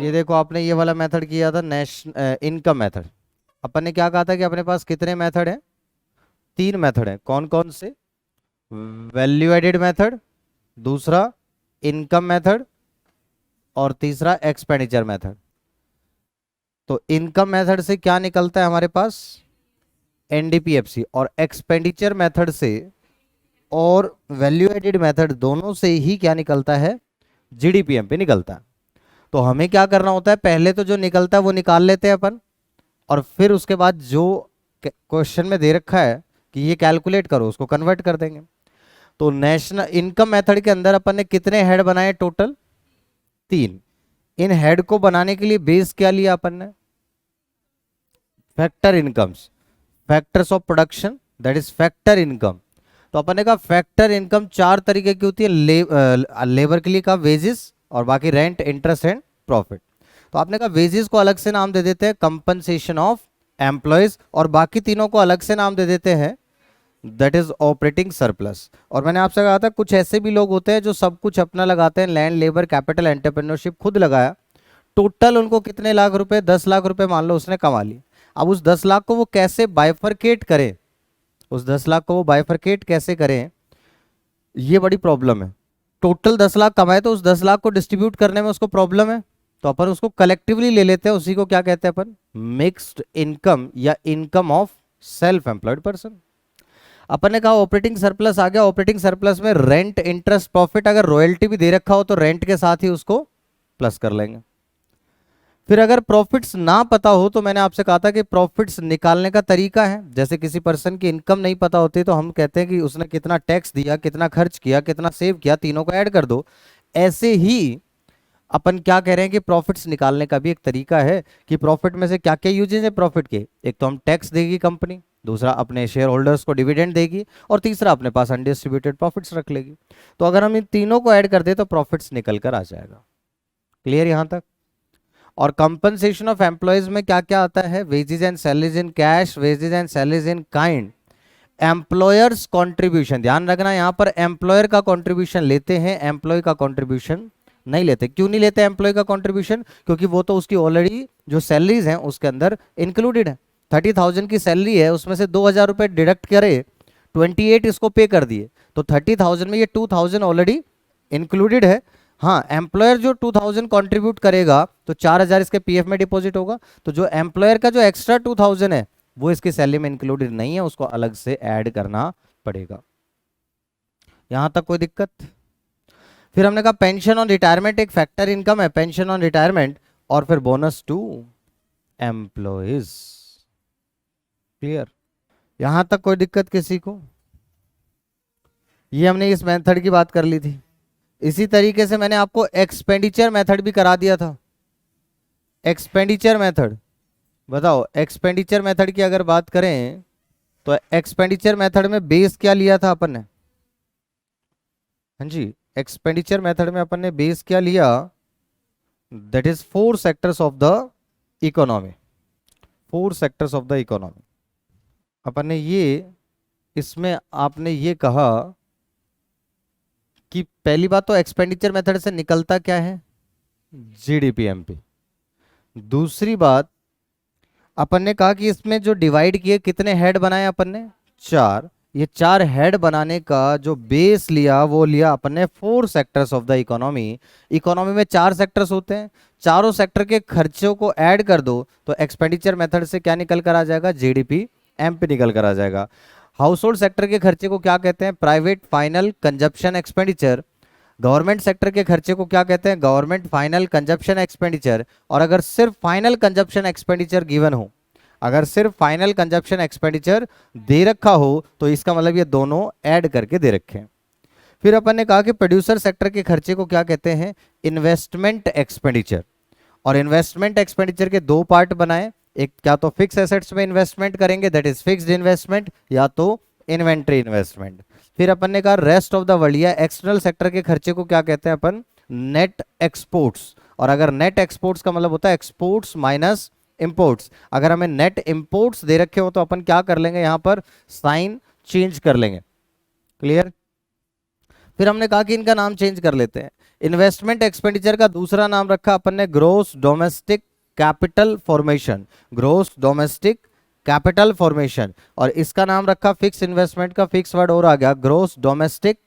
ये देखो आपने ये वाला मेथड किया था इनकम मेथड। अपन ने क्या कहा था कि अपने पास कितने मेथड हैं? 3 मेथड हैं। कौन कौन से? वैल्यू एडेड मेथड, दूसरा इनकम मेथड, और तीसरा एक्सपेंडिचर मेथड। तो इनकम मेथड से क्या निकलता है हमारे पास? एनडीपीएफसी। और एक्सपेंडिचर मेथड से और वैल्यू एडेड मेथड दोनों से ही क्या निकलता है? जीडीपीएमपी निकलता है। तो हमें क्या करना होता है, पहले तो जो निकलता है वो निकाल लेते हैं अपन, और फिर उसके बाद जो क्वेश्चन में दे रखा है कि ये कैलकुलेट करो, उसको कन्वर्ट कर देंगे। तो नेशनल इनकम मेथड के अंदर अपन ने कितने हेड बनाए टोटल? 3। इन हेड को बनाने के लिए बेस क्या लिया अपन ने? Factor incomes, factors of production, that is factor income. तो अपन ने कहा फैक्टर इनकम 4 तरीके की होती है। लेबर के लिए कहा वेजेस, और बाकी रेंट, इंटरेस्ट एंड प्रॉफिट। तो आपने कहा वेजेस को अलग से नाम दे देते हैं कंपनसेशन ऑफ एम्प्लॉयज, और बाकी तीनों को अलग से नाम दे देते हैं दैट इज ऑपरेटिंग सरप्लस। और मैंने आपसे कहा था कुछ ऐसे भी लोग होते हैं जो सब कुछ अपना लगाते हैं, लैंड, लेबर, कैपिटल, एंटरप्रेन्योरशिप खुद लगाया, टोटल उनको कितने लाख रुपए, 10 लाख रुपए मान लो उसने कमा ली। अब उस 10 लाख को वो कैसे बाइफरकेट करें, उस 10 लाख को वो बाइफरकेट कैसे करें, ये बड़ी प्रॉब्लम है। टोटल 10 लाख कमाए तो उस 10 लाख को डिस्ट्रीब्यूट करने में उसको प्रॉब्लम है, तो अपन उसको कलेक्टिवली ले लेते हैं। उसी को क्या कहते हैं अपन? मिक्स्ड इनकम या income of self employed person. अपन ने कहा ऑपरेटिंग सरप्लस आ गया। ऑपरेटिंग सरप्लस में रेंट, इंटरेस्ट, प्रॉफिट, अगर रॉयल्टी भी दे रखा हो तो रेंट के साथ ही उसको प्लस कर लेंगे। फिर अगर प्रॉफिट्स ना पता हो तो मैंने आपसे कहा था कि प्रॉफिट्स निकालने का तरीका है, जैसे किसी पर्सन की इनकम नहीं पता होती तो हम कहते हैं कि उसने कितना टैक्स दिया, कितना खर्च किया, कितना सेव किया, तीनों को ऐड कर दो। ऐसे ही अपन क्या कह रहे हैं कि प्रॉफिट्स निकालने का भी एक तरीका है कि प्रॉफिट में से क्या क्या यूजेज है प्रॉफिट के। एक तो हम टैक्स देगी कंपनी, दूसरा अपने शेयर होल्डर्स को डिविडेंड देगी, और तीसरा अपने पास अनडिस्ट्रीब्यूटेड प्रॉफिट्स रख लेगी। तो अगर हम इन तीनों को ऐड कर दे तो प्रॉफिट्स निकल कर आ जाएगा। क्लियर यहां तक? और कंपनसेशन ऑफ एम्प्लॉयज में क्या क्या आता है? Wages and salaries in cash, wages and salaries in kind, employers contribution. ध्यान रखना यहां पर एम्प्लॉयर का कॉन्ट्रीब्यूशन लेते हैं, एम्प्लॉय का कॉन्ट्रीब्यूशन नहीं लेते। क्यों नहीं लेते एम्प्लॉय का कॉन्ट्रीब्यूशन? क्योंकि वो तो उसकी ऑलरेडी जो सैलरीज हैं उसके अंदर इंक्लूडेड है। 30,000 की सैलरी है, उसमें से 2,000 रुपए डिडक्ट करे, 28 इसको पे कर दिए, तो 30,000 में ये 2,000 ऑलरेडी इंक्लूडेड है। हाँ, एम्प्लॉयर जो 2,000 कंट्रीब्यूट करेगा तो 4,000 इसके पीएफ में डिपॉजिट होगा। तो जो एम्प्लॉयर का जो एक्स्ट्रा 2,000 है वो इसकी सैलरी में इंक्लूडेड नहीं है, उसको अलग से ऐड करना पड़ेगा। यहां तक कोई दिक्कत? फिर हमने कहा पेंशन ऑन रिटायरमेंट एक फैक्टर इनकम है, पेंशन ऑन रिटायरमेंट, और फिर बोनस टू एम्प्लॉयज। क्लियर? यहां तक कोई दिक्कत किसी को? ये हमने इस मेथड की बात कर ली थी। इसी तरीके से मैंने आपको एक्सपेंडिचर मेथड भी करा दिया था। एक्सपेंडिचर मेथड, बताओ एक्सपेंडिचर मेथड की अगर बात करें तो एक्सपेंडिचर मेथड में बेस क्या लिया था अपन ने? हाँ जी, एक्सपेंडिचर मेथड में अपन ने बेस क्या लिया? That is 4 sectors of the economy. 4 sectors of the economy. अपन ने ये, इसमें आपने ये कहा कि पहली बात तो एक्सपेंडिचर मेथड से निकलता क्या है? जीडीपीएमपी। दूसरी बात अपन ने कहा कि इसमें जो डिवाइड किए कितने हेड बनाए अपन ने? 4। ये 4 हेड बनाने का जो बेस लिया वो लिया अपन ने 4 sectors of the economy. Economy में 4 सेक्टर्स होते हैं, चारों सेक्टर के खर्चों को ऐड कर दो तो एक्सपेंडिचर मेथड से क्या निकल कर आ जाएगा? जीडीपी एमपी निकल कर आ जाएगा। हाउस होल्ड सेक्टर के खर्चे को क्या कहते हैं? Private final consumption expenditure. Government sector के खर्चे को क्या कहते हैं? Government final consumption expenditure. और अगर सिर्फ फाइनल कंजप्शन एक्सपेंडिचर गिवन हो, अगर सिर्फ फाइनल कंजप्शन एक्सपेंडिचर दे रखा हो तो इसका मतलब ये दोनों ऐड करके दे रखे हैं। फिर अपन ने कहा कि प्रोड्यूसर सेक्टर के खर्चे को क्या कहते हैं? Investment expenditure. और इन्वेस्टमेंट एक्सपेंडिचर के 2 पार्ट बनाए, एक क्या तो फिक्स एसेट्स में इन्वेस्टमेंट करेंगे दैट इज फिक्स्ड इन्वेस्टमेंट, या तो इन्वेंट्री इन्वेस्टमेंट। फिर अपन ने कहा रेस्ट ऑफ द वर्ल्ड या एक्सटर्नल सेक्टर के खर्चे को क्या कहते हैं अपन? Net exports. और अगर नेट एक्सपोर्ट्स का मतलब होता है एक्सपोर्ट्स माइनस इंपोर्ट्स। अगर हमें नेट इंपोर्ट्स दे रखे हो तो अपन क्या कर लेंगे? यहां पर साइन चेंज कर लेंगे। क्लियर? फिर हमने कहा कि इनका नाम चेंज कर लेते हैं। इन्वेस्टमेंट एक्सपेंडिचर का दूसरा नाम रखा अपन ने gross domestic capital formation, gross domestic capital formation. और इसका नाम रखा फिक्स इन्वेस्टमेंट का फिक्स वर्ड और आ गया gross domestic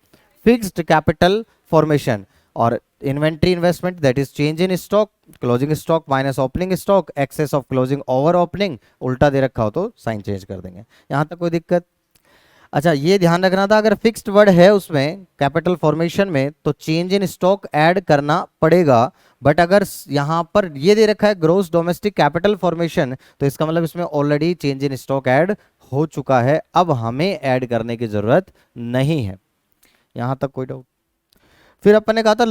fixed capital formation. और inventory investment that is change in stock, closing stock minus opening stock, excess of closing over opening, उल्टा दे रखा हो तो साइन चेंज कर देंगे। यहां तक कोई दिक्कत? अच्छा, ये ध्यान रखना था अगर फिक्स्ड वर्ड है उसमें कैपिटल फॉर्मेशन में तो चेंज इन स्टॉक ऐड करना पड़ेगा। बट अगर यहां पर ये दे रखा है ग्रोस डोमेस्टिक कैपिटल फॉर्मेशन तो इसका मतलब इसमें already change in stock add हो चुका है, अब हमें ऐड करने की जरूरत नहीं है। यहां तक कोई डाउट? फिर अपन ने कहा था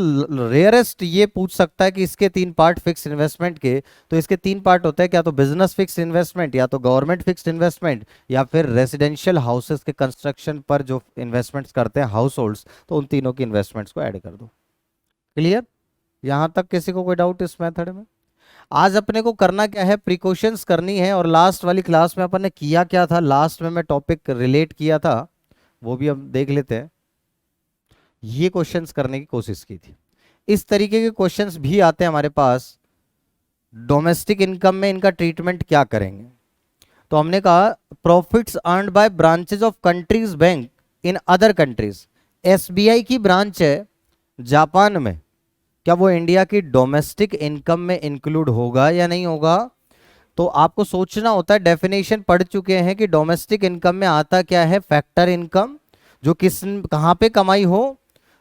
रेयरेस्ट ये पूछ सकता है कि इसके 3 पार्ट फिक्स इन्वेस्टमेंट के, तो इसके 3 पार्ट होते हैं, क्या तो बिजनेस फिक्स इन्वेस्टमेंट, या तो गवर्नमेंट फिक्स इन्वेस्टमेंट, या फिर रेजिडेंशियल हाउसेस के कंस्ट्रक्शन पर जो इन्वेस्टमेंट्स करते हैं हाउस होल्ड्स, तो उन तीनों की इन्वेस्टमेंट्स को ऐड कर दो। क्लियर? यहां तक किसी को कोई डाउट इस मेथड में? आज अपने को करना क्या है, प्रिकॉशंस करनी है। और लास्ट वाली क्लास में अपन ने किया क्या था, लास्ट में मैं टॉपिक रिलेट किया था वो भी हम देख लेते हैं। ये क्वेश्चंस करने की कोशिश की थी। इस तरीके के क्वेश्चंस भी आते हैं हमारे पास। डोमेस्टिक इनकम में इनका ट्रीटमेंट क्या करेंगे? तो हमने कहा profits earned by branches of countries bank in other countries. SBI की ब्रांच है जापान में, क्या वो इंडिया की डोमेस्टिक इनकम में इंक्लूड होगा या नहीं होगा? तो आपको सोचना होता है। डेफिनेशन पढ़ चुके हैं कि डोमेस्टिक इनकम में आता क्या है, फैक्टर इनकम, जो कहां पे कमाई हो,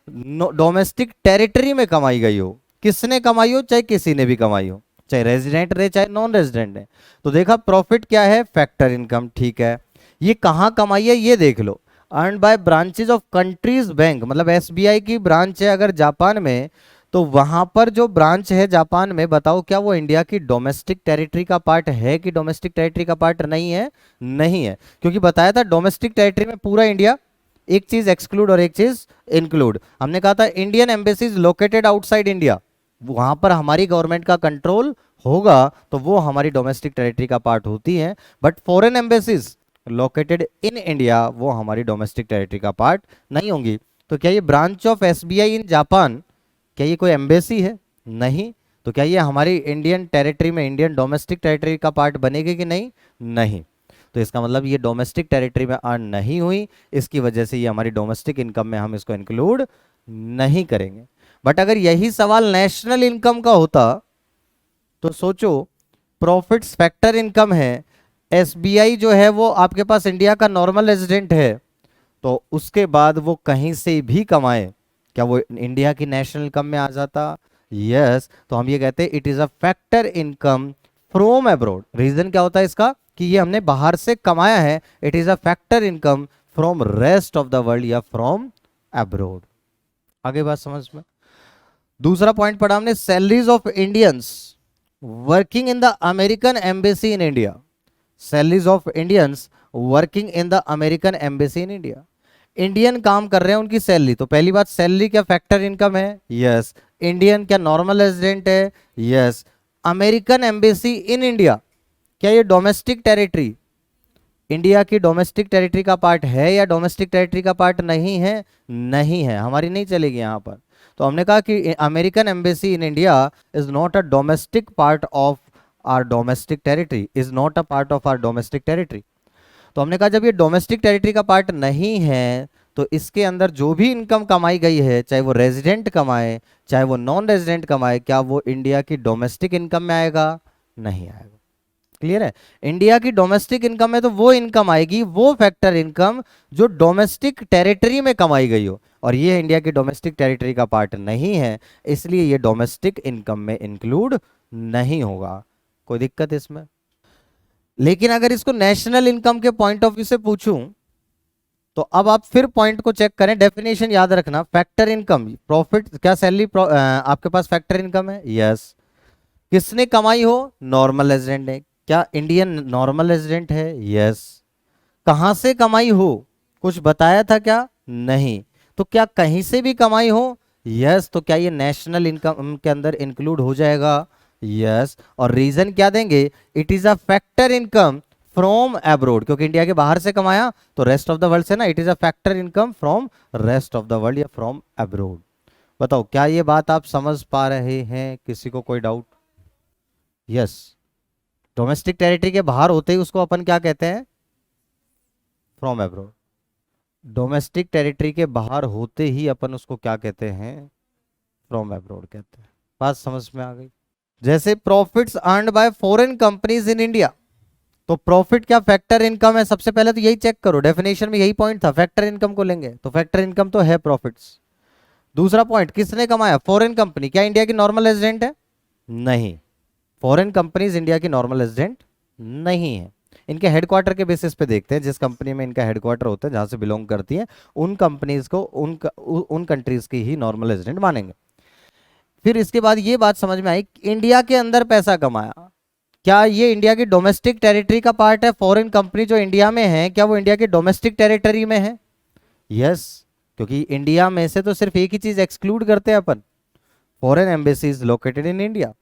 डोमेस्टिक टेरिटरी में कमाई गई हो, किसने कमाई हो, चाहे किसी ने भी कमाई हो, चाहे रेजिडेंट रहे चाहे नॉन रेजिडेंट है। तो देखा प्रॉफिट क्या है, फैक्टर इनकम, ठीक है। ये कहां कमाई है ये देख लो, earn by branches of countries bank, मतलब एसबीआई की ब्रांच है अगर जापान में, तो वहां पर जो ब्रांच है जापान में, बताओ क्या वो इंडिया की डोमेस्टिक टेरिटरी का पार्ट है कि डोमेस्टिक टेरिटरी का पार्ट नहीं है? नहीं है, क्योंकि बताया था डोमेस्टिक टेरिटरी में पूरा इंडिया, एक चीज एक्सक्लूड और एक चीज इंक्लूड। हमने कहा था Indian embassies located outside India, वहां पर हमारी गवर्नमेंट का कंट्रोल होगा तो वो हमारी डोमेस्टिक टेरिटरी का पार्ट होती है। But foreign embassies located in India वो हमारी डोमेस्टिक टेरिटरी का पार्ट नहीं होंगी। तो क्या ये branch of SBI in Japan, क्या ये कोई एम्बेसी है? नहीं। तो क्या ये हमारी इंडियन टेरिटरी में, इंडियन डोमेस्टिक टेरिटरी का पार्ट बनेगी कि नहीं? नहीं। तो इसका मतलब ये डोमेस्टिक टेरिटरी में अर्न नहीं हुई, इसकी वजह से ये हमारी डोमेस्टिक इनकम में हम इसको इंक्लूड नहीं करेंगे। बट अगर यही सवाल नेशनल इनकम का होता तो सोचो, प्रॉफिट्स फैक्टर इनकम है, एसबीआई जो है वो आपके पास इंडिया का नॉर्मल रेजिडेंट है, तो उसके बाद वो कहीं से भी कमाए, क्या वो इंडिया की नेशनल इनकम में आ जाता? यस। तो हम ये कहते हैं it is a factor income from abroad. Reason क्या होता है इसका, कि ये हमने बाहर से कमाया है। It is a factor income from rest of the world या फ्रॉम अब्रॉड। आगे बात समझ में? दूसरा पॉइंट पढ़ा हमने, salaries of Indians working in the American embassy in India. Salaries of Indians working in the American embassy in India, Indian काम कर रहे हैं उनकी सैलरी। तो पहली बात, सैलरी क्या फैक्टर इनकम है? यस। इंडियन क्या नॉर्मल रेजिडेंट है? Yes. American embassy in India, क्या ये डोमेस्टिक टेरिटरी इंडिया की डोमेस्टिक टेरिटरी का पार्ट है या डोमेस्टिक टेरिटरी का पार्ट नहीं है? नहीं है, हमारी नहीं चलेगी यहां पर। तो हमने कहा कि American embassy in India is not a domestic part of our domestic territory, is not a part of our domestic territory. तो हमने कहा जब ये डोमेस्टिक टेरिटरी का पार्ट नहीं है तो इसके अंदर जो भी इनकम कमाई गई है, चाहे वो रेजिडेंट कमाए चाहे वो नॉन रेजिडेंट कमाए, क्या वो इंडिया की डोमेस्टिक इनकम में आएगा? नहीं आएगा। क्लियर है? इंडिया की डोमेस्टिक इनकम में तो वो इनकम आएगी, वो फैक्टर इनकम जो डोमेस्टिक टेरिटरी में कमाई गई हो, और ये इंडिया की डोमेस्टिक टेरिटरी का पार्ट नहीं है, इसलिए ये डोमेस्टिक इनकम में इंक्लूड नहीं होगा। कोई दिक्कत इसमें? लेकिन अगर इसको नेशनल इनकम के पॉइंट ऑफ व्यू से पूछूं तो अब आप फिर पॉइंट को चेक करें, डेफिनेशन याद रखना। फैक्टर इनकम, प्रॉफिट क्या सैलरी आपके पास फैक्टर इनकम है? यस। किसने कमाई हो? नॉर्मल रेजिडेंट ने। क्या इंडियन नॉर्मल रेजिडेंट है? यस। कहां से कमाई हो, कुछ बताया था क्या? नहीं। तो क्या कहीं से भी कमाई हो? यस। तो क्या ये नेशनल इनकम के अंदर इंक्लूड हो जाएगा? यस। और रीजन क्या देंगे? It is a factor income from abroad, क्योंकि इंडिया के बाहर से कमाया तो रेस्ट ऑफ द वर्ल्ड से ना, it is a factor income from rest of the world या फ्रॉम एब्रोड। बताओ क्या ये बात आप समझ पा रहे हैं? किसी को कोई डाउट? यस, डोमेस्टिक टेरिटरी के बाहर होते ही उसको अपन क्या कहते हैं? From abroad. डोमेस्टिक टेरिटरी के बाहर होते ही अपन उसको क्या कहते हैं? फ्रॉम एब्रोड कहते हैं। बात समझ में आ गई? जैसे profits earned bye foreign companies in India, तो प्रॉफिट क्या फैक्टर इनकम है? सबसे पहले तो यही चेक करो, डेफिनेशन में यही पॉइंट था, फैक्टर इनकम को लेंगे तो फैक्टर इनकम तो है प्रॉफिट्स। दूसरा पॉइंट, किसने कमाया? Foreign company. क्या इंडिया की नॉर्मल रेजिडेंट है? नहीं, फॉरेन कंपनीज इंडिया की नॉर्मल रेजिडेंट नहीं है। इनके हेडक्वार्टर के बेसिस पे देखते हैं, जिस कंपनी में इनका हेडक्वार्टर होता है, जहां से बिलोंग करती है, उन कंपनीज को उन कंट्रीज की ही नॉर्मल रेजिडेंट मानेंगे। फिर इसके बाद ये बात समझ में आई, इंडिया के अंदर पैसा कमाया, क्या ये इंडिया की डोमेस्टिक टेरिटरी का पार्ट है? फॉरेन कंपनी जो इंडिया में है, क्या वो इंडिया की डोमेस्टिक टेरिटरी में है? यस, क्योंकि इंडिया में से तो सिर्फ एक ही चीज एक्सक्लूड करते हैं अपन, foreign embassies located in India.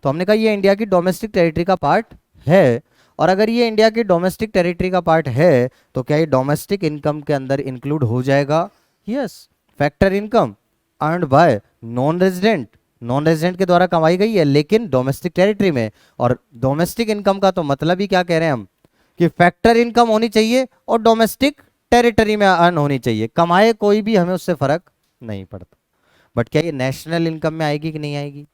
तो हमने कहा ये इंडिया की डोमेस्टिक टेरिटरी का पार्ट है। और अगर ये इंडिया की डोमेस्टिक टेरिटरी का पार्ट है तो क्या ये डोमेस्टिक इनकम के अंदर इंक्लूड हो जाएगा? Yes, factor income earned bye non resident, non resident के द्वारा कमाई गई है लेकिन डोमेस्टिक टेरिटरी में। और डोमेस्टिक इनकम का तो मतलब ही क्या कह रहे हैं हम, कि फैक्टर इनकम होनी चाहिए और डोमेस्टिक टेरिटरी में अर्न होनी चाहिए, कमाए कोई भी, हमें उससे फर्क नहीं पड़ता। बट क्या ये नेशनल इनकम में आएगी कि नहीं आएगी?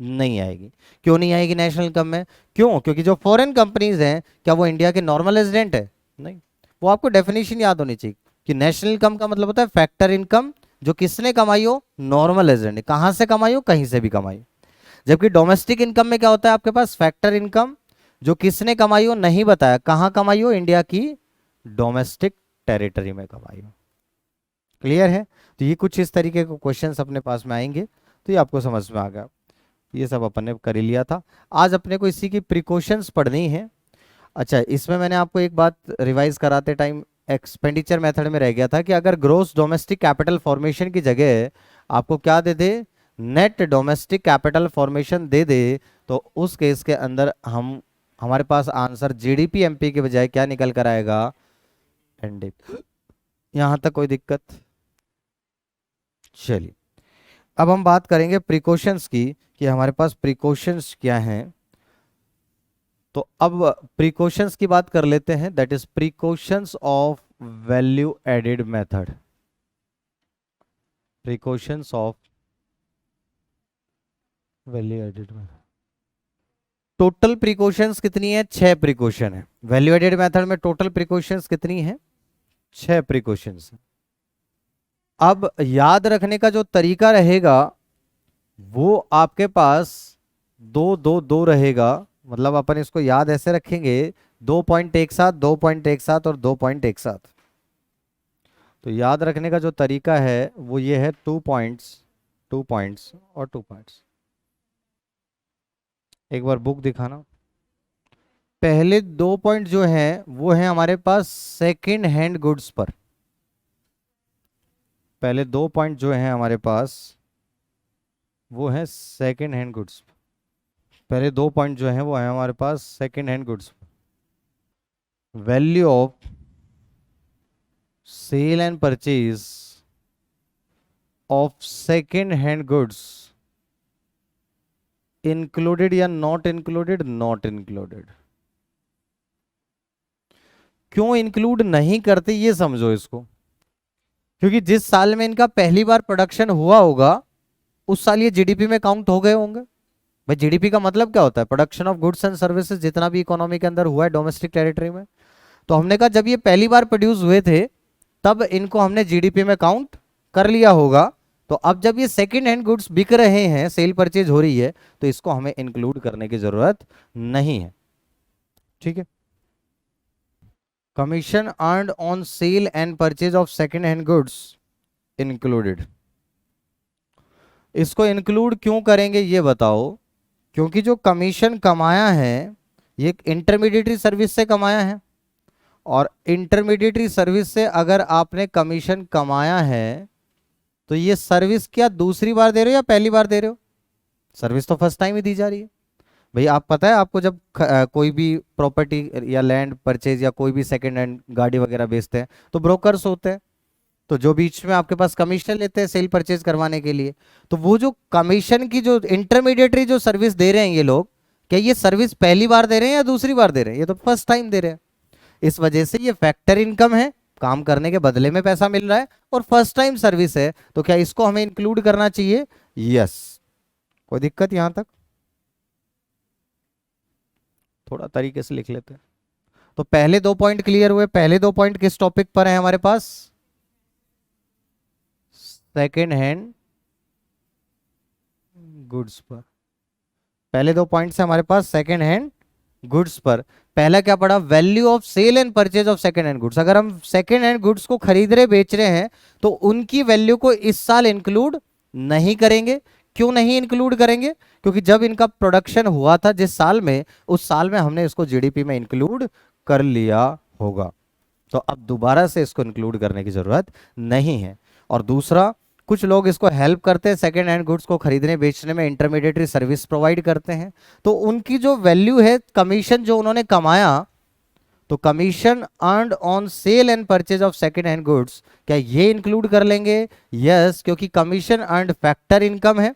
नहीं आएगी। क्यों नहीं आएगी नेशनल इनकम में? क्यों? क्योंकि जो फॉरेन कंपनीज हैं, क्या वो इंडिया के नॉर्मल रेजिडेंट है? नहीं। वो आपको डेफिनेशन याद होनी चाहिए कि नेशनल इनकम का मतलब होता है फैक्टर इनकम जो किसने कमाई हो? Normal resident. कहां से कमाई हो? कहीं से भी कमाई हो। जबकि डोमेस्टिक इनकम में क्या होता है आपके पास? फैक्टर इनकम जो किसने कमाई हो नहीं बताया, कहां कमाई हो? इंडिया की डोमेस्टिक टेरिटरी में कमाई हो। क्लियर है? तो ये कुछ इस तरीके के क्वेश्चंस अपने पास में आएंगे, तो ये आपको समझ में आ गया। ये सब अपन ने कर ही लिया था। आज अपने को इसी की प्रिकॉशंस पढ़नी है। अच्छा, इसमें मैंने आपको एक बात रिवाइज कराते टाइम एक्सपेंडिचर मेथड में रह गया था कि अगर ग्रोस डोमेस्टिक कैपिटल फॉर्मेशन की जगह आपको क्या दे दे? नेट डोमेस्टिक कैपिटल फॉर्मेशन दे दे, तो उस केस के अंदर हमारे पास आंसर जीडीपी एमपी के बजाय क्या निकल कर आएगा? एनडीपी। यहां तक कोई दिक्कत? चलिए, अब हम बात करेंगे प्रिकॉशंस की कि हमारे पास प्रिकॉशंस क्या हैं। तो अब प्रिकॉशंस की बात कर लेते हैं, that is precautions of value added method. Precautions of value added method. Total precautions कितनी है? 6 प्रिकॉशन है। वैल्यू एडेड मेथड में टोटल प्रिकॉशंस कितनी है? 6 प्रिकॉशंस। अब याद रखने का जो तरीका रहेगा वो आपके पास 2 2 2 रहेगा। मतलब अपन इसको याद ऐसे रखेंगे, 2 पॉइंट एक साथ, 2 पॉइंट एक साथ और 2 पॉइंट एक साथ। तो याद रखने का जो तरीका है वो ये है, 2 पॉइंट्स, 2 पॉइंट्स और 2 पॉइंट्स। एक बार बुक दिखाना। पहले 2 पॉइंट जो हैं वो है हमारे पास सेकंड हैंड गुड्स पर। पहले 2 पॉइंट जो हैं हमारे पास वो है सेकंड हैंड गुड्स। पहले 2 पॉइंट जो हैं वो है हमारे पास second hand goods. Value of sale and purchase of second hand goods included या नॉट इंक्लूडेड? Not included. क्यों इंक्लूड नहीं करते ये समझो इसको, क्योंकि जिस साल में इनका पहली बार प्रोडक्शन हुआ होगा उस साल ये जीडीपी में काउंट हो गए होंगे। भाई जीडीपी का मतलब क्या होता है? Production of goods and services, जितना भी इकोनॉमी के अंदर हुआ है डोमेस्टिक टेरिटरी में। तो हमने कहा जब ये पहली बार प्रोड्यूस हुए थे तब इनको हमने जीडीपी में काउंट कर लिया होगा। तो अब जब ये सेकंड हैंड गुड्स बिक रहे हैं, सेल परचेज हो रही है, तो इसको हमें इंक्लूड करने की जरूरत नहीं है। ठीक है। Commission earned on sale and purchase of second hand goods included. इसको इंक्लूड क्यों करेंगे ये बताओ? क्योंकि जो कमीशन कमाया है ये एक इंटरमीडिएटरी सर्विस से कमाया है, और इंटरमीडिएटरी सर्विस से अगर आपने कमीशन कमाया है तो ये सर्विस क्या दूसरी बार दे रहे हो या पहली बार दे रहे हो? सर्विस तो फर्स्ट टाइम ही दी जा रही है। भाई आप पता है आपको जब कोई भी प्रॉपर्टी या लैंड परचेज या कोई भी सेकंड हैंड गाड़ी वगैरह बेचते हैं तो ब्रोकर्स होते हैं, तो जो बीच में आपके पास कमीशन लेते हैं सेल परचेज करवाने के लिए, तो वो जो कमीशन की जो इंटरमीडिएटरी जो सर्विस दे रहे हैं ये लोग, क्या ये सर्विस पहली बार दे रहे हैं या दूसरी बार दे रहे हैं? ये तो फर्स्ट टाइम दे रहे हैं। इस वजह से ये फैक्टर इनकम है, काम करने के बदले में पैसा मिल रहा है और फर्स्ट टाइम सर्विस है, तो क्या इसको हमें इंक्लूड करना चाहिए? यस। कोई दिक्कत यहां तक? थोड़ा तरीके से लिख लेते हैं। तो पहले दो पॉइंट क्लियर हुए। पहले दो पॉइंट किस टॉपिक पर है हमारे पास? सेकेंड हैंड गुड्स पर। पहले दो पॉइंट्स है हमारे पास सेकेंड हैंड गुड्स पर। पहला क्या पढ़ा? Value of sale and purchase of second hand goods. अगर हम सेकेंड हैंड गुड्स को खरीद रहे बेच रहे हैं तो उनकी वैल्यू को इस साल इंक्लूड नहीं करेंगे। क्यों नहीं इंक्लूड करेंगे? क्योंकि जब इनका प्रोडक्शन हुआ था जिस साल में, उस साल में हमने इसको जीडीपी में इंक्लूड कर लिया होगा, तो अब दोबारा से इसको इंक्लूड करने की जरूरत नहीं है। और दूसरा, कुछ लोग इसको हेल्प करते हैं सेकेंड हैंड गुड्स को खरीदने बेचने में, इंटरमीडिएटरी सर्विस प्रोवाइड करते हैं, तो उनकी जो वैल्यू है, कमीशन जो उन्होंने कमाया, तो commission earned on sale and purchase of second hand goods, क्या ये इंक्लूड कर लेंगे? यस, क्योंकि कमीशन अर्नड फैक्टर इनकम है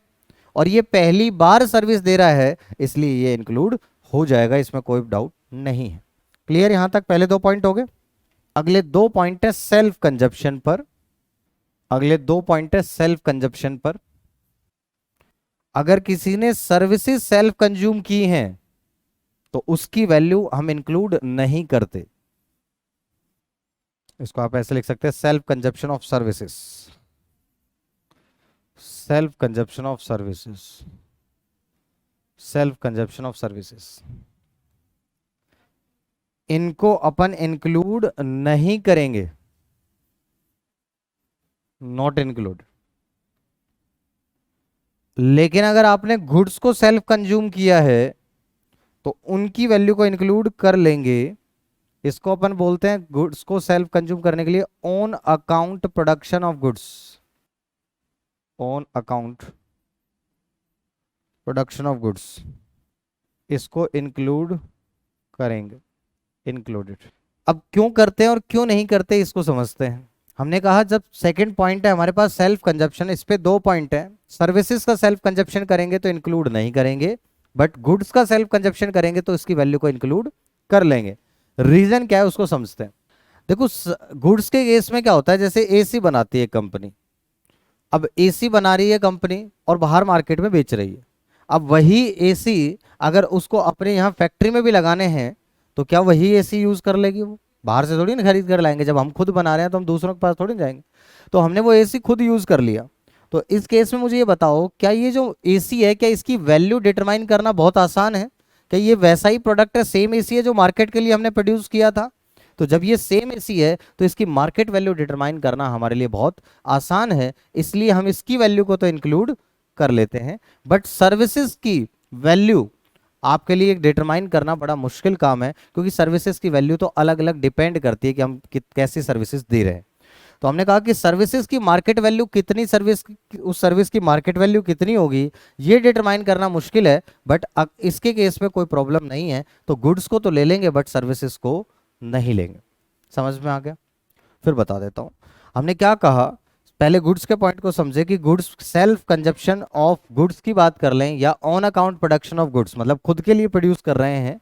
और ये पहली बार सर्विस दे रहा है, इसलिए ये इंक्लूड हो जाएगा, इसमें कोई डाउट नहीं है। क्लियर यहां तक? पहले दो पॉइंट हो गए। अगले दो पॉइंट है सेल्फ कंजप्शन पर। अगले दो पॉइंट है सेल्फ कंजप्शन पर। अगर किसी ने सर्विसेज सेल्फ कंज्यूम की हैं तो उसकी वैल्यू हम इंक्लूड नहीं करते। इसको आप ऐसे लिख सकते हैं, self consumption of services. Self consumption of services. Self consumption of services, इनको अपन इंक्लूड नहीं करेंगे, नॉट इंक्लूड। लेकिन अगर आपने गुड्स को सेल्फ कंज्यूम किया है तो उनकी वैल्यू को इंक्लूड कर लेंगे। इसको अपन बोलते हैं, गुड्स को सेल्फ कंज्यूम करने के लिए, on account production of goods. On account production of goods, इसको इंक्लूड करेंगे, इंक्लूडेड। अब क्यों करते हैं और क्यों नहीं करते इसको समझते हैं। हमने कहा जब सेकंड पॉइंट है हमारे पास सेल्फ कंजप्शन, इस पे दो पॉइंट है। सर्विसेज का सेल्फ कंजप्शन करेंगे तो इंक्लूड नहीं करेंगे, बट गुड्स का सेल्फ कंजप्शन करेंगे तो इसकी वैल्यू को इंक्लूड कर लेंगे। रीजन क्या है उसको समझते हैं। देखो, गुड्स के केस में क्या होता है, जैसे एसी बनाती है कंपनी। अब एसी बना रही है कंपनी और बाहर मार्केट में बेच रही है। अब वही एसी अगर उसको अपने यहाँ फैक्ट्री में भी लगाने हैं तो क्या वही एसी यूज कर लेगी? वो बाहर से थोड़ी ना खरीद कर लाएंगे। जब हम खुद बना रहे हैं तो हम दूसरों के पास थोड़ी जाएंगे। तो हमने वो एसी खुद यूज कर लिया। तो इस केस में मुझे ये बताओ, क्या ये जो एसी है, क्या इसकी वैल्यू डिटरमाइन करना बहुत आसान है? क्या ये वैसा ही प्रोडक्ट है, सेम एसी है जो मार्केट के लिए हमने प्रोड्यूस किया था? तो जब ये सेम एसी है तो इसकी मार्केट वैल्यू डिटरमाइन करना हमारे लिए बहुत आसान है, इसलिए हम इसकी वैल्यू को तो इंक्लूड कर लेते हैं। बट सर्विसेज की वैल्यू आपके लिए डिटरमाइन करना बड़ा मुश्किल काम है, क्योंकि सर्विसेज की वैल्यू तो अलग अलग डिपेंड करती है कि हम कैसी सर्विसेज दे रहे हैं। तो हमने कहा कि सर्विसेज की मार्केट वैल्यू कितनी, उस सर्विस की मार्केट वैल्यू कितनी होगी, ये डिटरमाइन करना मुश्किल है। बट इसके केस में कोई प्रॉब्लम नहीं है, तो गुड्स को तो ले लेंगे बट सर्विसेज को नहीं लेंगे। समझ में आ गया? फिर बता देता हूं हमने क्या कहा। पहले गुड्स के पॉइंट को समझे कि goods self consumption of goods की बात कर लें या on account production of goods, मतलब खुद के लिए प्रोड्यूस कर रहे हैं।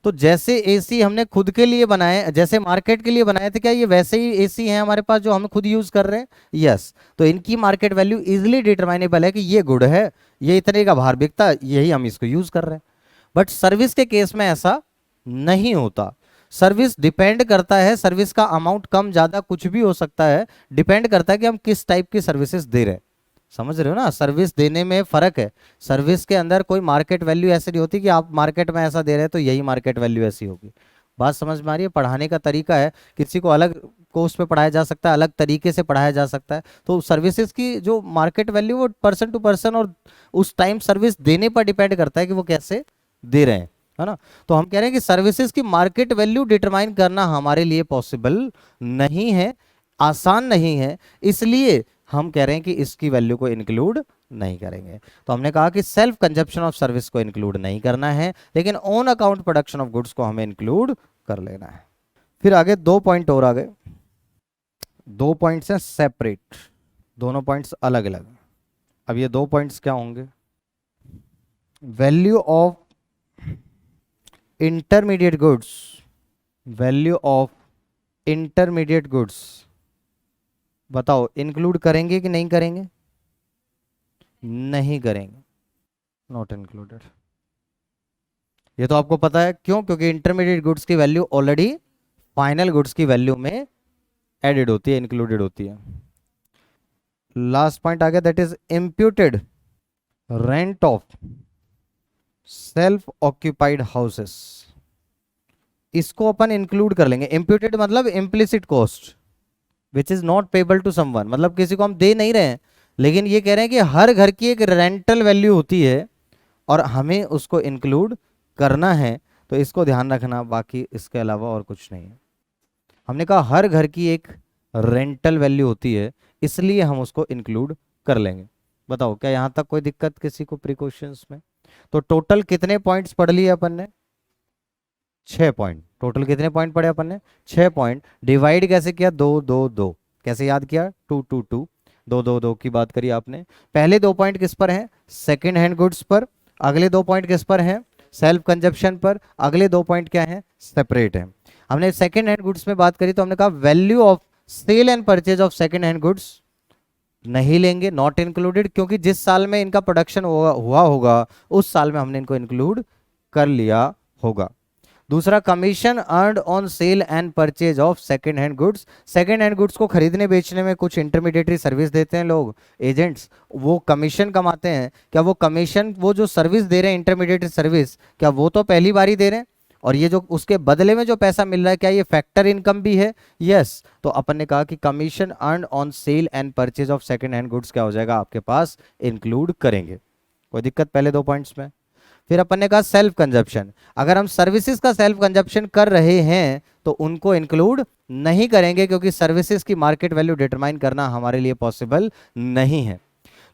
तो जैसे एसी हमने खुद के लिए बनाए, जैसे मार्केट के लिए बनाए थे, क्या ये वैसे ही एसी हैं हमारे पास जो हम खुद यूज कर रहे हैं? यस। तो इनकी मार्केट वैल्यू इजिली डिटरमाइनेबल है कि ये गुड है, ये इतने का बाहर बिकता, यही हम इसको यूज कर रहे हैं। बट सर्विस के केस में ऐसा नहीं होता। सर्विस डिपेंड करता है, सर्विस का अमाउंट कम ज्यादा कुछ भी हो सकता है, डिपेंड करता है कि हम किस टाइप की सर्विसेज दे रहे हैं। समझ रहे हो ना? सर्विस देने में फर्क है। सर्विस के अंदर कोई मार्केट वैल्यू ऐसी नहीं होती कि आप मार्केट में ऐसा दे रहे हैं तो यही मार्केट वैल्यू ऐसी होगी। बात समझ में आ रही है? पढ़ाने का तरीका है, किसी को अलग कोर्स पे पढ़ाया जा सकता है, अलग तरीके से पढ़ाया जा सकता है। तो सर्विसेज की जो मार्केट वैल्यू वो पर्सन टू पर्सन और उस टाइम सर्विस देने पर डिपेंड करता है कि वो कैसे दे रहे हैं, है ना? तो हम कह रहे हैं कि सर्विसेज की मार्केट वैल्यू डिटरमाइन करना हमारे लिए पॉसिबल नहीं है, आसान नहीं है। इसलिए हम कह रहे हैं कि इसकी वैल्यू को इंक्लूड नहीं करेंगे। तो हमने कहा कि सेल्फ कंजप्शन ऑफ सर्विस को इंक्लूड नहीं करना है, लेकिन on account production of goods को हमें इंक्लूड कर लेना है। फिर आगे 2 पॉइंट और आ गए। 2 पॉइंट्स हैं सेपरेट, दोनों पॉइंट्स अलग अलग। अब ये 2 पॉइंट्स क्या होंगे? Value of intermediate goods, value of intermediate goods बताओ इंक्लूड करेंगे कि नहीं करेंगे? नहीं करेंगे, नॉट इंक्लूडेड। ये तो आपको पता है, क्यों? क्योंकि इंटरमीडिएट गुड्स की वैल्यू ऑलरेडी फाइनल गुड्स की वैल्यू में एडेड होती है, इंक्लूडेड होती है। लास्ट पॉइंट आ गया, that is imputed rent of self occupied houses. इसको अपन इंक्लूड कर लेंगे। इम्प्यूटेड मतलब implicit cost which is not payable to someone, मतलब किसी को हम दे नहीं रहे हैं, लेकिन ये कह रहे हैं कि हर घर की एक रेंटल वैल्यू होती है और हमें उसको इंक्लूड करना है। तो इसको ध्यान रखना, बाकी इसके अलावा और कुछ नहीं है। हमने कहा हर घर की एक रेंटल वैल्यू होती है, इसलिए हम उसको इंक्लूड कर लेंगे। बताओ क्या यहां तक कोई दिक्कत किसी को प्रिकॉशंस में? तो टोटल कितने पॉइंट्स पढ़ लिए अपन ने? 6 पॉइंट। टोटल कितने पॉइंट पढ़े अपन ने? 6 पॉइंट। डिवाइड कैसे किया? 2 2 2। कैसे याद किया? 2 2 2, 2 2 2 की बात करी आपने। पहले 2 पॉइंट किस पर हैं? सेकेंड हैंड गुड्स पर। अगले 2 पॉइंट किस पर हैं? सेल्फ कंजप्शन पर। अगले 2 पॉइंट क्या हैं? सेपरेट है। हमने सेकेंड हैंड गुड्स में बात करी तो हमने कहा value of sale and purchase of second hand goods नहीं लेंगे, नॉट इंक्लूडेड, क्योंकि जिस साल में इनका प्रोडक्शन हुआ होगा उस साल में हमने इनको इंक्लूड कर लिया होगा। दूसरा, commission earned on sale and purchase of second hand goods. Second hand goods को खरीदने बेचने में कुछ इंटरमीडिएटरी सर्विस देते हैं लोग, एजेंट्स, वो कमीशन कमाते हैं। क्या वो कमीशन, वो जो सर्विस दे रहे हैं इंटरमीडिएटरी सर्विस, क्या वो तो पहली बार ही दे रहे हैं? और ये जो उसके बदले में जो पैसा मिल रहा है, क्या ये फैक्टर इनकम भी है? यस। तो अपन ने कहा कि commission earn on sale and purchase of second hand goods क्या हो जाएगा आपके पास? इंक्लूड करेंगे। कोई दिक्कत पहले 2 पॉइंट्स में? फिर अपन ने कहा सेल्फ कंजप्शन। अगर हम सर्विसेज का सेल्फ कंजप्शन कर रहे हैं तो उनको इंक्लूड नहीं करेंगे, क्योंकि सर्विसेज की मार्केट वैल्यू डिटरमाइन करना हमारे लिए पॉसिबल नहीं है।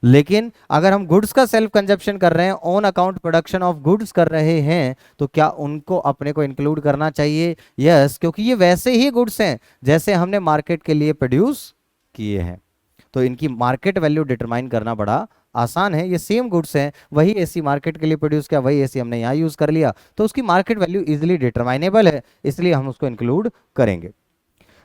लेकिन अगर हम गुड्स का सेल्फ कंजप्शन कर रहे हैं, on account production of goods कर रहे हैं, तो क्या उनको अपने को इंक्लूड करना चाहिए? यस, क्योंकि ये वैसे ही गुड्स हैं जैसे हमने मार्केट के लिए प्रोड्यूस किए हैं। तो इनकी मार्केट वैल्यू डिटरमाइन करना बड़ा आसान है। ये सेम गुड्स हैं, वही एसी मार्केट के लिए प्रोड्यूस किया, वही एसी हमने यहाँ यूज कर लिया, तो उसकी मार्केट वैल्यू इजीली डिटरमाइनेबल है, इसलिए हम उसको इंक्लूड करेंगे।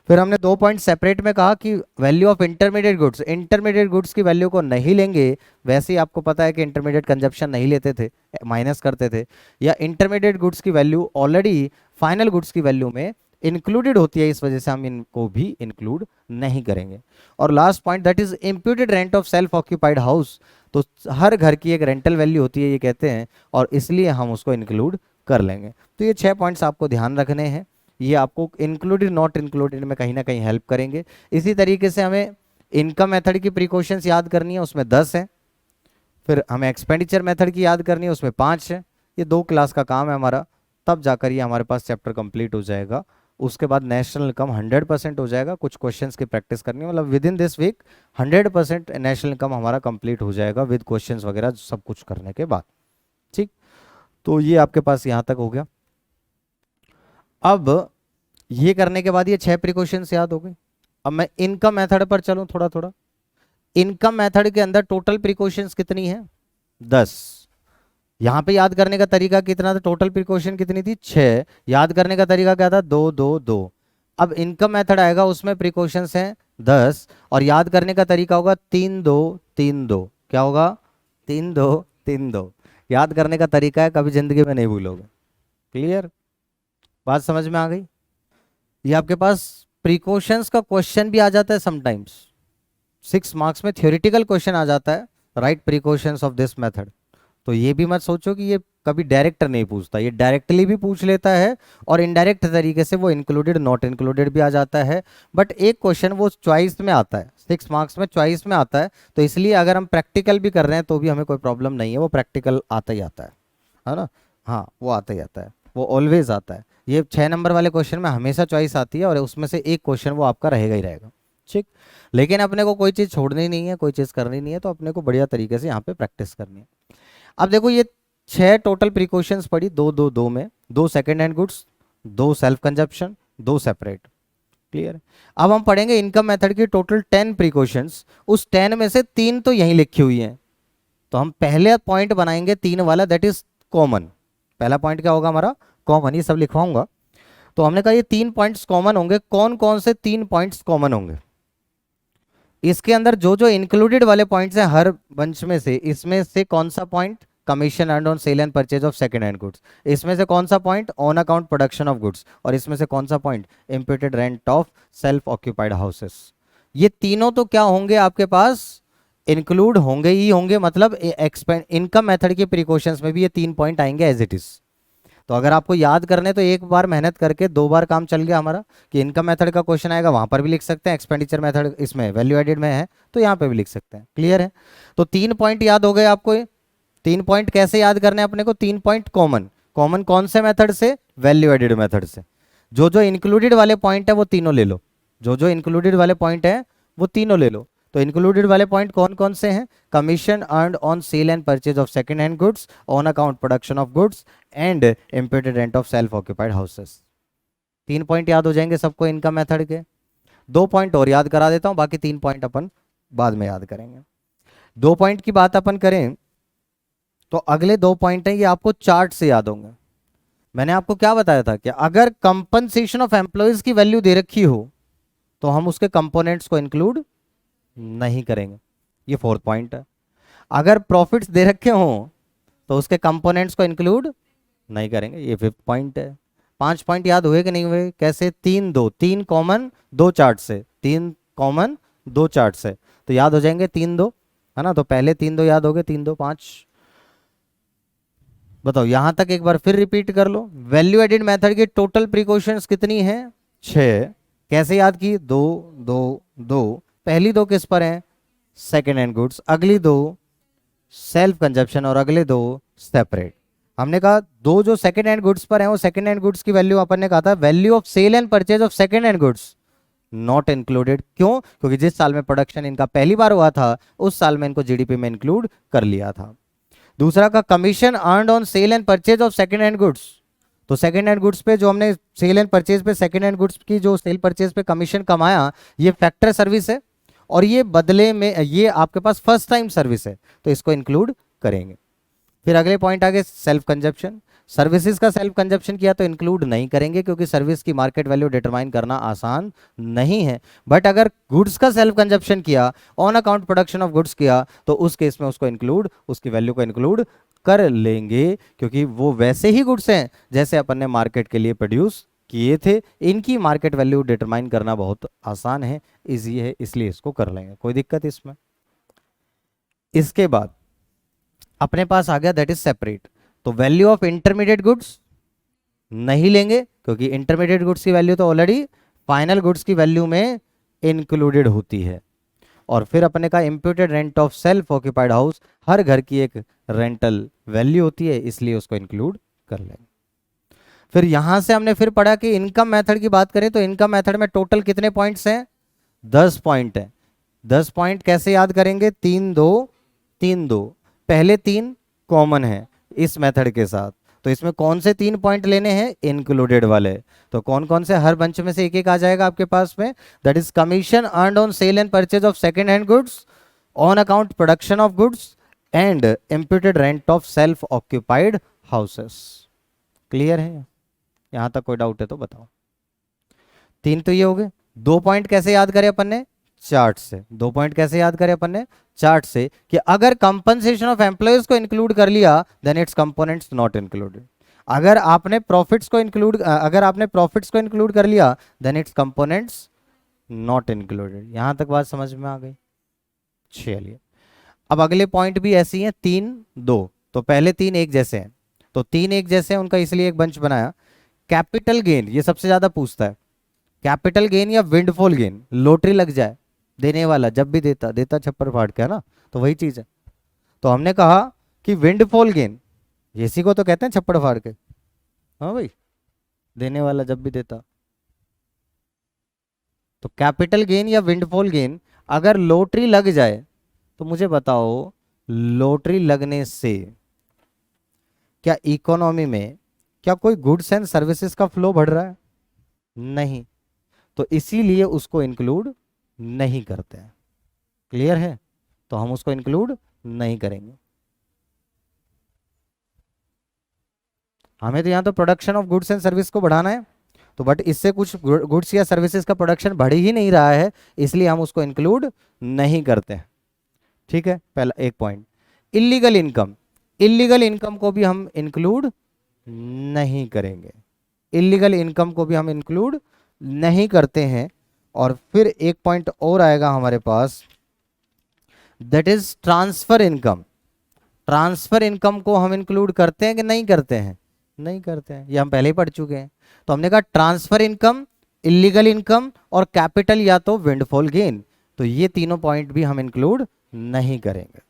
फिर हमने 2 पॉइंट सेपरेट में कहा कि value of intermediate goods, intermediate goods की वैल्यू को नहीं लेंगे। वैसे ही आपको पता है कि इंटरमीडिएट कंजप्शन नहीं लेते थे, माइनस करते थे, या इंटरमीडिएट गुड्स की वैल्यू ऑलरेडी फाइनल गुड्स की वैल्यू में इंक्लूडेड होती है, इस वजह से हम इनको भी इंक्लूड नहीं करेंगे। और last point, that is imputed rent of self occupied house. तो हर घर की एक रेंटल वैल्यू होती है ये कहते हैं, और इसलिए हम उसको इंक्लूड कर लेंगे। तो ये 6 पॉइंट्स आपको ध्यान रखने हैं, ये आपको इंक्लूडेड नॉट इंक्लूडेड में कहीं ना कहीं हेल्प करेंगे। इसी तरीके से हमें इनकम मेथड की प्रिकॉशंस याद करनी है, उसमें 10 है। फिर हमें एक्सपेंडिचर मेथड की याद करनी है, उसमें 5 है। ये 2 क्लास का काम है हमारा, तब जाकर ये हमारे पास चैप्टर कंप्लीट हो जाएगा। उसके बाद नेशनल इनकम 100% हो जाएगा। कुछ क्वेश्चंस की प्रैक्टिस करनी है, मतलब within this week 100% national income हमारा कंप्लीट हो जाएगा विद क्वेश्चंस वगैरह सब कुछ करने के बाद। ठीक, तो ये आपके पास यहाँ तक हो गया। अब ये करने के बाद ये 6 प्रिकॉशंस याद हो गए। अब मैं इनकम मेथड पर चलूं थोड़ा थोड़ा। इनकम मेथड के अंदर टोटल प्रिकॉशंस कितनी है? 10। यहां पे याद करने का तरीका कितना था? टोटल प्रिकॉशन कितनी थी? 6। याद करने का तरीका क्या था? 2 2 2। अब इनकम मेथड आएगा, उसमें प्रिकॉशंस हैं 10, और याद करने का तरीका होगा 3 2 3 2। क्या होगा? 3 2 3 2। याद करने का तरीका है, कभी जिंदगी में नहीं भूलोगे। क्लियर? बात समझ में आ गई? ये आपके पास प्रिकॉशंस का क्वेश्चन भी आ जाता है समटाइम्स, 6 मार्क्स में थ्योरेटिकल क्वेश्चन आ जाता है, right precautions of this method. तो ये भी मत सोचो कि ये कभी डायरेक्ट नहीं पूछता, ये डायरेक्टली भी पूछ लेता है और इनडायरेक्ट तरीके से वो इंक्लूडेड नॉट इंक्लूडेड भी आ जाता है। बट एक क्वेश्चन वो चॉइस में आता है, 6 मार्क्स में चॉइस में आता है, तो इसलिए अगर हम प्रैक्टिकल भी कर रहे हैं तो भी हमें कोई प्रॉब्लम नहीं है, वो प्रैक्टिकल आता ही आता है ना? हाँ, वो आता ही आता है, वो ऑलवेज आता है। ये 6 नंबर वाले क्वेश्चन में हमेशा चॉइस आती है और उसमें से एक क्वेश्चन वो आपका रहेगा ही रहेगा। ठीक। लेकिन अपने को कोई चीज़ छोड़नी नहीं है, कोई चीज़ करनी नहीं है, तो अपने को बढ़िया तरीके से यहाँ पे प्रैक्टिस करनी है। अब देखो ये 6 टोटल प्रिकॉशंस पड़ी, दो दो दो में, 2 second hand goods, 2 self consumption, 2 separate. Clear है। अब हम पढ़ेंगे इनकम मेथड की टोटल 10 प्रिकॉशंस। उस 10 में से 3 तो यहीं लिखी हुई हैं, तो हम पहले पॉइंट बनाएंगे 3 वाला, दैट इज कॉमन। पहला पॉइंट क्या होगा हमारा? कॉमन। ये सब लिखवाऊंगा। तो हमने कहा ये 3 पॉइंट्स कॉमन होंगे। कौन कौन से 3 पॉइंट्स कॉमन होंगे? इसके अंदर जो जो इंक्लूडेड वाले पॉइंट्स हैं हर बंच में से, इसमें से कौन सा point? Commission earned on sale and purchase of second hand goods. इसमें से कौन सा point? On account production of goods. और इसमें से कौन सा point? Imputed rent of self occupied houses. ये तीनों तो क्या होंगे आपके पास? इंक्लूड होंगे ही होंगे, मतलब एक्सपेंड इनकम मेथड के प्रिकॉशंस में भी ये 3 पॉइंट आएंगे एज इट इज। तो अगर आपको याद करने तो एक बार मेहनत करके 2 बार काम चल गया हमारा, कि इनकम मेथड का क्वेश्चन आएगा वहां पर भी लिख सकते हैं, एक्सपेंडिचर मेथड इसमें वैल्यू एडेड में है तो यहाँ पे भी लिख सकते हैं। क्लियर है? तो 3 पॉइंट याद हो गए आपको। ये 3 पॉइंट कैसे याद करने हैं अपने को? 3 पॉइंट कॉमन। कॉमन कौन से मेथड से? वैल्यू एडेड मेथड से। जो जो इंक्लूडेड वाले पॉइंट है वो तीनों ले लो। जो जो इंक्लूडेड वाले पॉइंट है वो तीनों ले लो। तो इंक्लूडेड वाले पॉइंट कौन कौन से हैं? Commission earned on sale and purchase of second hand goods, on account production of goods and imputed rent of self occupied houses. 3 point याद हो जाएंगे सबको इनकम मेथड के। 2 पॉइंट और याद करा देता हूं, बाकी 3 पॉइंट अपन बाद में याद करेंगे। 2 पॉइंट की बात अपन करें तो अगले 2 पॉइंट हैं, ये आपको चार्ट से याद होंगे। मैंने आपको क्या बताया था कि अगर कंपनसेशन ऑफ एम्प्लॉयज की वैल्यू दे रखी हो तो हम उसके कंपोनेंट्स को इंक्लूड नहीं करेंगे। ये 4th पॉइंट है। अगर प्रॉफिट्स दे रखे हों तो उसके कंपोनेंट्स को इंक्लूड नहीं करेंगे। ये 5th पॉइंट है। 5 पॉइंट याद हुए कि नहीं हुए? कैसे? 3 2 3 कॉमन 2 चार्ट से, 3 कॉमन 2 चार्ट से, तो याद हो जाएंगे 3 2, है ना? तो पहले 3 2 याद हो गए, 3 2 5। बताओ यहां तक एक बार फिर रिपीट कर लो। वैल्यू एडेड मेथड की टोटल प्रिकॉशंस कितनी है? 6। कैसे याद की? 2 2 2। पहली 2 किस पर हैं? Second hand goods. अगली 2 सेल्फ कंजप्शन और अगले 2 सेपरेट। हमने कहा 2 जो सेकेंड हैंड गुड्स पर हैं वो सेकेंड हैंड गुड्स की वैल्यू अपन ने कहा था value of sale and purchase of second hand goods not included. क्यों? क्योंकि जिस साल में प्रोडक्शन इनका पहली बार हुआ था उस साल में इनको जीडीपी में इंक्लूड कर लिया था। दूसरा का commission earned on sale and purchase of second hand goods. तो सेकेंड हैंड गुड्स पे जो हमने सेल एंड परचेज पे, सेकेंड हैंड गुड्स की जो सेल परचेज पे कमीशन कमाया, ये फैक्टर सर्विस है और ये बदले में ये आपके पास फर्स्ट टाइम सर्विस है, तो इसको इंक्लूड करेंगे। फिर अगले पॉइंट आगे सेल्फ कंजप्शन। सर्विसेज का सेल्फ कंजप्शन किया तो इंक्लूड नहीं करेंगे क्योंकि सर्विस की मार्केट वैल्यू डिटरमाइन करना आसान नहीं है। बट अगर गुड्स का सेल्फ कंजप्शन किया, on account production of goods किया, तो उस केस में उसको इंक्लूड, उसकी वैल्यू को इंक्लूड कर लेंगे क्योंकि वो वैसे ही गुड्स हैं जैसे अपन ने मार्केट के लिए प्रोड्यूस किए थे। इनकी मार्केट वैल्यू डिटरमाइन करना बहुत आसान है, इजी है, इसलिए इसको कर लेंगे, कोई दिक्कत इसमें। इसके बाद अपने पास आ गया दैट इज सेपरेट। तो वैल्यू ऑफ इंटरमीडिएट गुड्स नहीं लेंगे क्योंकि इंटरमीडिएट गुड्स की वैल्यू तो ऑलरेडी फाइनल गुड्स की वैल्यू में इंक्लूडेड होती है। और फिर अपने का imputed rent of self occupied house, हर घर की एक रेंटल वैल्यू होती है, इसलिए उसको इंक्लूड कर लेंगे। फिर यहां से हमने फिर पढ़ा कि इनकम मेथड की बात करें तो इनकम मेथड में टोटल कितने पॉइंट्स हैं? 10 पॉइंट है। 10 पॉइंट कैसे याद करेंगे? 3 2 3 2। पहले 3 कॉमन है इस मेथड के साथ, तो इसमें कौन से 3 पॉइंट लेने हैं? इंक्लूडेड वाले। तो कौन कौन से? हर बंच में से एक एक आ जाएगा आपके पास में। That is commission earned on sale and purchase of second hand goods, on account production of goods and imputed rent of self occupied houses. Clear है? यहां तक कोई डाउट है तो बताओ। 3 तो ये हो गए। 2 पॉइंट कैसे याद करें अपन ने? चार्ट से। 2 पॉइंट कैसे याद करें अपन ने? चार्ट से, कि अगर कंपनसेशन ऑफ एम्प्लॉयज को इंक्लूड कर लिया then its components not included. अगर आपने प्रॉफिट्स को इंक्लूड कर लिया then its components not included. यहां तक बात समझ में आ गई? चलिए अब अगले पॉइंट भी ऐसी हैं, 3 2। तो पहले 3 एक जैसे हैं, तो 3 एक जैसे हैं, उनका इसलिए एक बंच बनाया। कैपिटल गेन, ये सबसे ज्यादा पूछता है। कैपिटल गेन या विंडफॉल गेन, लॉटरी लग जाए, देने वाला जब भी देता देता छप्पर फाड़ के, है ना? तो वही चीज है। तो हमने कहा कि विंडफॉल गेन, इसी को तो कहते हैं छप्पर फाड़ के। हाँ भाई, देने वाला जब भी देता। तो कैपिटल गेन या विंडफॉल गेन अगर लॉटरी लग जाए तो मुझे बताओ, लॉटरी लगने से क्या इकोनॉमी में क्या कोई गुड्स एंड सर्विसेज का फ्लो बढ़ रहा है? नहीं। तो इसीलिए उसको इंक्लूड नहीं करते हैं। क्लियर है? तो हम उसको इंक्लूड नहीं करेंगे। हमें तो यहां तो production of goods and service को बढ़ाना है, तो बट इससे कुछ गुड्स या सर्विसेज का प्रोडक्शन बढ़ ही नहीं रहा है, इसलिए हम उसको इंक्लूड नहीं करते हैं। ठीक है, पहला एक point. Illegal income, illegal income को भी हम इंक्लूड नहीं करेंगे। इलीगल इनकम को भी हम इंक्लूड नहीं करते हैं। और फिर एक पॉइंट और आएगा हमारे पास, that is transfer income. Transfer income को हम इंक्लूड करते हैं कि नहीं करते हैं? नहीं करते हैं, ये हम पहले ही पढ़ चुके हैं। तो हमने कहा ट्रांसफर इनकम, इलीगल इनकम और कैपिटल या तो विंडफॉल गेन, तो ये तीनों पॉइंट भी हम इंक्लूड नहीं करेंगे।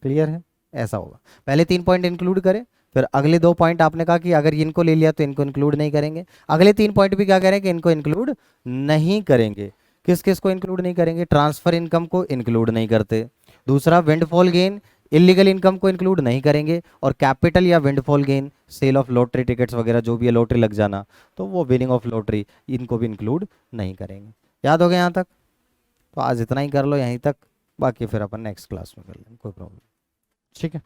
क्लियर है? ऐसा होगा, पहले 3 पॉइंट इंक्लूड करें, फिर अगले 2 पॉइंट आपने कहा कि अगर इनको ले लिया तो इनको इंक्लूड नहीं करेंगे, अगले 3 पॉइंट भी क्या करें कि इनको इंक्लूड नहीं करेंगे। किस किस को इंक्लूड नहीं करेंगे? ट्रांसफर इनकम को इंक्लूड नहीं करते, दूसरा विंडफॉल गेन, इलीगल इनकम को इंक्लूड नहीं करेंगे, और कैपिटल या windfall gain, sale of lottery tickets वगैरह जो भी है, लॉटरी लग जाना, तो वो विनिंग ऑफ लॉटरी, इनको भी इंक्लूड नहीं करेंगे। याद हो गया यहाँ तक? तो आज इतना ही कर लो यहीं तक, बाकी फिर अपन नेक्स्ट क्लास में कर लेंगे, कोई प्रॉब्लम। ठीक है।